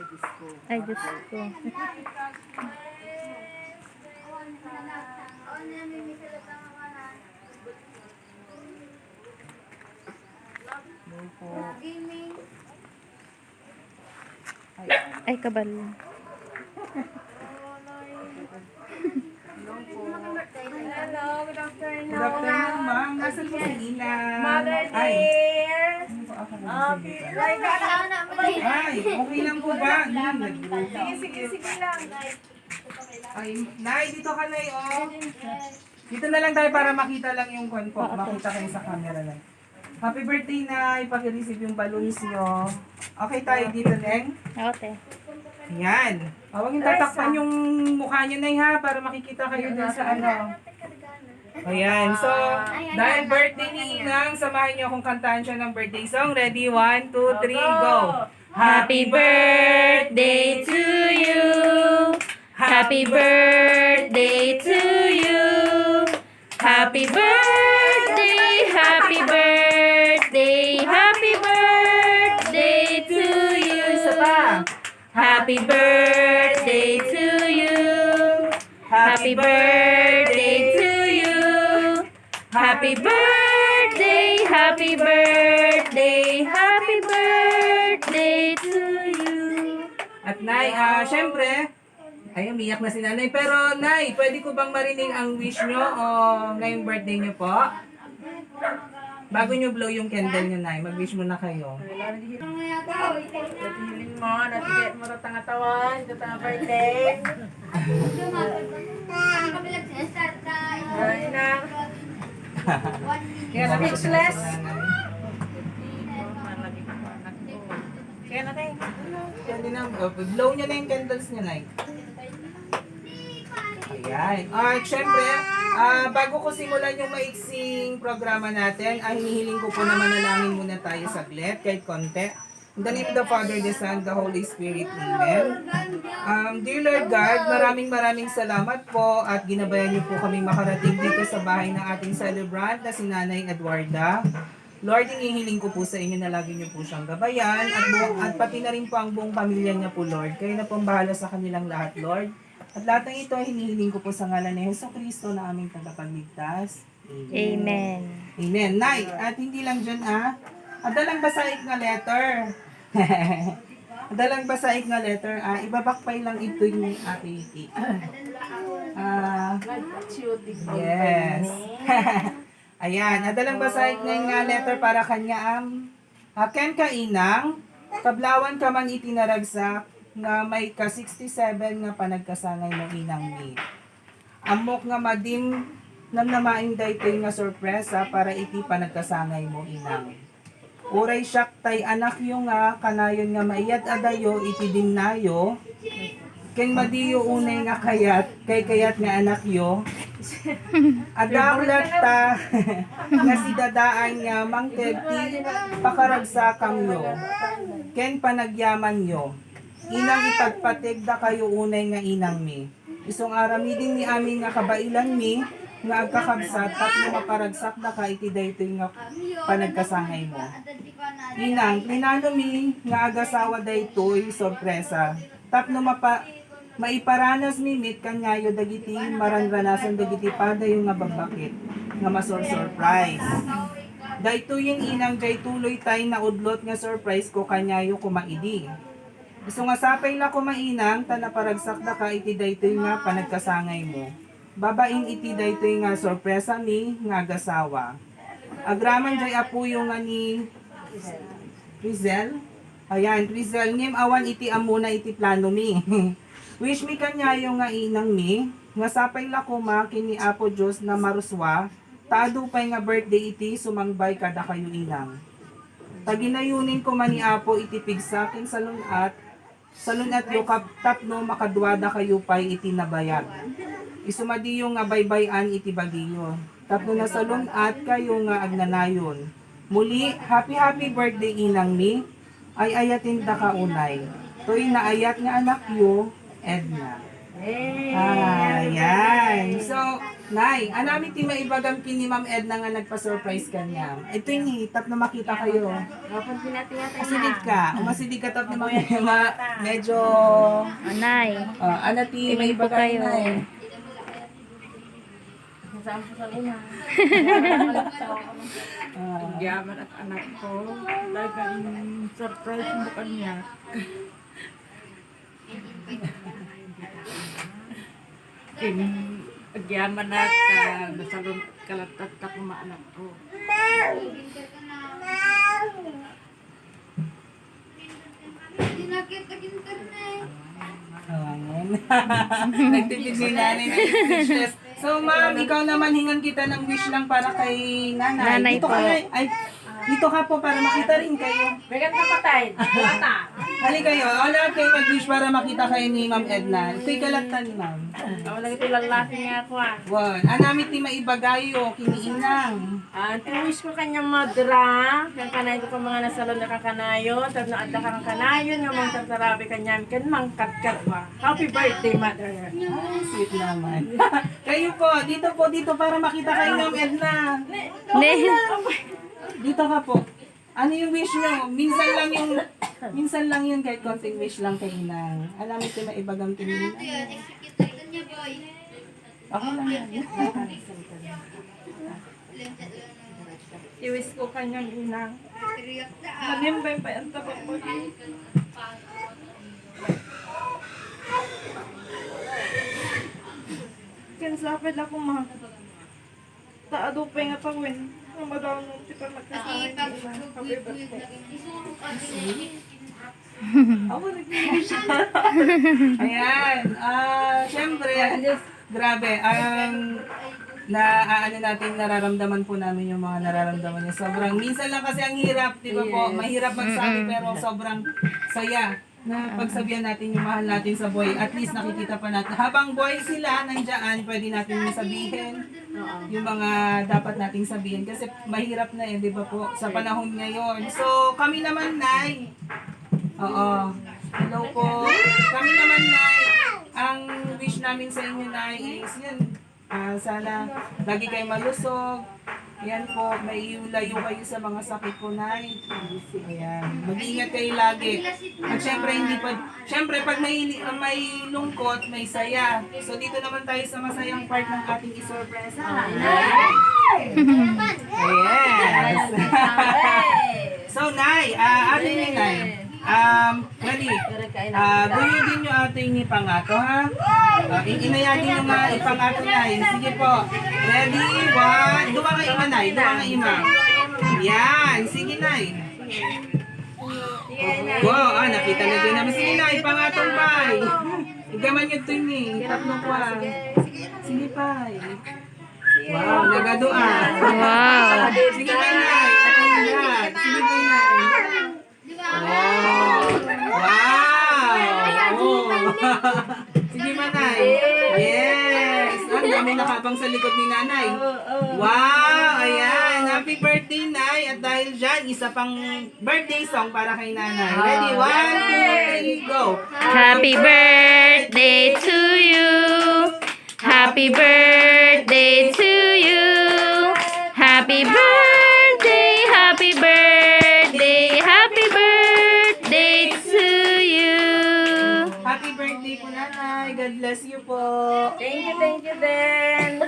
Ay, Diyos ko. Ay, kabal. Hello, good afternoon. Good afternoon, ma'am. Nasaan po si Ina? Mother Ay, dear. ano ba ako Ay, okay lang po ba? sige lang. Ay, Nay, dito ka, Nay, oh. Dito na lang tayo para makita lang yung kwan po. Makita kayo sa camera lang. Happy birthday, Nay. Pag-receive yung balloons nyo. Okay tayo dito, Neng? Okay. Yan. Huwag yung tatakpan yung mukha nyo, Nay, ha? Para makikita kayo dun sa ano. Ayan. So, dahil birthday ni Inang, samahan niyo akong kantahan siya ng birthday song. Ready? 1, 2, 3, go! Happy birthday to you. Happy birthday to you. Happy birthday, happy birthday, happy birthday to you. Isa pa. Happy birthday to you. Happy birthday to you. Happy birthday, happy birthday, happy birthday to you. At Nay, syempre, ay, umiyak na si Nanay. Pero, Nay, pwede ko bang marinig ang wish nyo o ngayong birthday nyo po? Bago nyo blow yung candle nyo, Nay, mag-wish muna kayo. Hiling mo, natigit mo ratang atawan, ratang birthday. Ay na. Kaya Speechless. Kaya natin. Blow nyo na yung candles nyo, Nay. Ayan. Syempre, bago ko simulan yung maiksing programa natin, ay hinihiling ko po na manalangin muna tayo saglit, kahit konti. In the name of the Father, the Son, the Holy Spirit. Amen. Dear Lord God, maraming salamat po at ginabayan niyo po kami makarating dito sa bahay ng ating celebrant na si Nanay Edwarda. Lord, hinihiling ko po sa inyo na lagi niyo po siyang gabayan at pati na rin po ang buong pamilya niya po, Lord. Kayo na po ang bahala sa kanilang lahat, Lord. At lahat ng ito ay hinihiling ko po sa ngalan ni Jesucristo na aming tagapagligtas. Amen. Amen. Nay, at hindi lang dyan adalang basaik nga letter. Adalang basaik nga letter. Ibabakpay lang ito yung aking yes. Ayan, adalang basaik nga letter para kanya ken ka inang, kablawan ka man itinaragsak, nga may ka-67 nga panagkasangay mo inang mi. Amok nga madim namnamaing daytoy nga sorpresa para iti panagkasangay mo inang. Uray siyak tay anak yung nga kanayon nga maiyat adayo iti dinnayo. Ken madiyo unay nga kayat nga anak yo. Adawlat ta nga si dadaan nga mangteti pakaragsakam yo. Ken panagyaman yo. Inang ipagpatig da kayo unay nga inang mi. Isong aramidin ni amin nga kabailan mi, nga agkakabsat, tapno maparagsak da ka iti daytoy nga panagkasangay mo. Inang, plinano mi, nga agasawa daytoy, sorpresa. Tapno maiparanas mi mit kanyayo dagiti, maranranasan dagiti padayo nga babakit, nga surprise. Daytoy yung inang jay tuloy tay na udlot nga surprise ko kanyayo kumaidi. Gusto nga sapay la kumainang, tanaparagsak da ka iti daytoy nga panagkasangay mo. Babaing iti daytoy nga sorpresa ni nga agasawa. Agraman jay apuyo nga ni Rizel. Ayan, Rizel ngem awan iti amuna iti plano mi. Wish mi kanyayo nga inang mi, nga sapay la kuma kini Apo Dios na maruswa, taado pay nga birthday iti sumangbay kada kayo inang. Taginayunin ko man ni Apo iti pigsakin salunat yo tapno makadwada kayo pay iti nabayag. Isumadiyo nga baybayan iti bagiyo. Tapno na salunat kayo nga agnanayon. Muli, happy birthday inang mi. Ay ayatin da ka unay. Toy naayat nga anak yo, Edna. Ayan. So, Nay, anami ti maibagam kini Ma'am Edna nga nagpa-surprise kanya. Ito yung hitap na makita kayo. Kapag pinati-yata Masilid ka. Umasilid ka tap ni Ma'am medyo... Anay. ano ti Tingin po maibagam kayo. Nay? Saan po sa lima? Yaman at anak ko. Talagang surprise mo kanya. Agyaman at nasalong kalatat ka mga anak ko. Nagtitid si nanay na speechless. So ma'am, ikaw naman hingan kita ng wish lang para kay nanay. Nanay Dito po. ka, ay, dito ka po para makita rin kayo. Bigat ka patay. Bata. Hali kayo, wala kayo mag-wish para makita kayo ni Ma'am Edna. Ito'y kalatan, ma'am. Wala ito lalaki nga ako ah. One, anamit ni maibagayo, kiniinang. Tuwis ko kanyang madra, kang kanay ko mga nasalon na kakanayon, tapos naadla kang kanayon, nga mong tatarabi kanyang kan mangkat-kat ba. Happy birthday, mother. Ay, sweet naman. Kayo po, dito para makita kayo Ma'am Edna. Ne. Dito ka po. Ano yung wish nyo? Minsan lang yun kahit konting wish lang kay Inang. Anamit ni maibagam kiniinang. Ako lang yan. Iwis ko kanyang inang. Manimbay pa yung tapos mo. Kinsapid ako ma. Taado pa nga pawin. Ang madaw nung tipa magkasahin. Happy birthday. Ayan. Siyempre, grabe. Ano natin, nararamdaman po namin yung mga nararamdaman niya. Sobrang, minsan lang kasi ang hirap, di ba po? Mahirap magsabi pero sobrang saya na pagsabihan natin yung mahal natin sa buhay. At least nakikita pa natin. Habang buhay sila, nandiyan, pwede natin sabihin yung mga dapat nating sabihin. Kasi mahirap na di ba po? Sa panahon ngayon. So, kami naman, Nay. Oo. Hello po. Kami naman, Nay. Ang wish namin sa inyo, Nay, is yun. Sana lagi kayo malusog. Yan po, may layo kayo sa mga sakit po, Nay. Ayan. Mag-ingat kayo lagi. At syempre pag may lungkot, may saya. So dito naman tayo sa masayang part ng ating isorpresa. Yes. So, Nay, atin ni Nay. Ready? Guyudin nyo ating ipangato, ha? Inayagin nyo nga ipangato, Nay. Sige po. Ready? One. Duwa ka ima, Nay. Duwa ka ima. Yan. Sige, Nay. Wow, nakita na din namin. Sige, Nay. Pangatong pay. Igaman nyo ito ni. Tatlong kwa. Sige, pay. Wow, nagadoa. Wow. Sige, Nay. Sige, Nay. Wow! Wow! Oh. Sige, Manay. Yes! Ang dami nakabang sa likod ni Nanay. Wow! Ayan! Happy birthday, Nay! At dahil dyan, isa pang birthday song para kay Nanay. Ready? 1, 2, 3, go! Happy birthday to you. Happy birthday to you. Happy birthday, happy birthday, happy birthday to you. Happy birthday po, Nanay! God bless you po! Thank you din.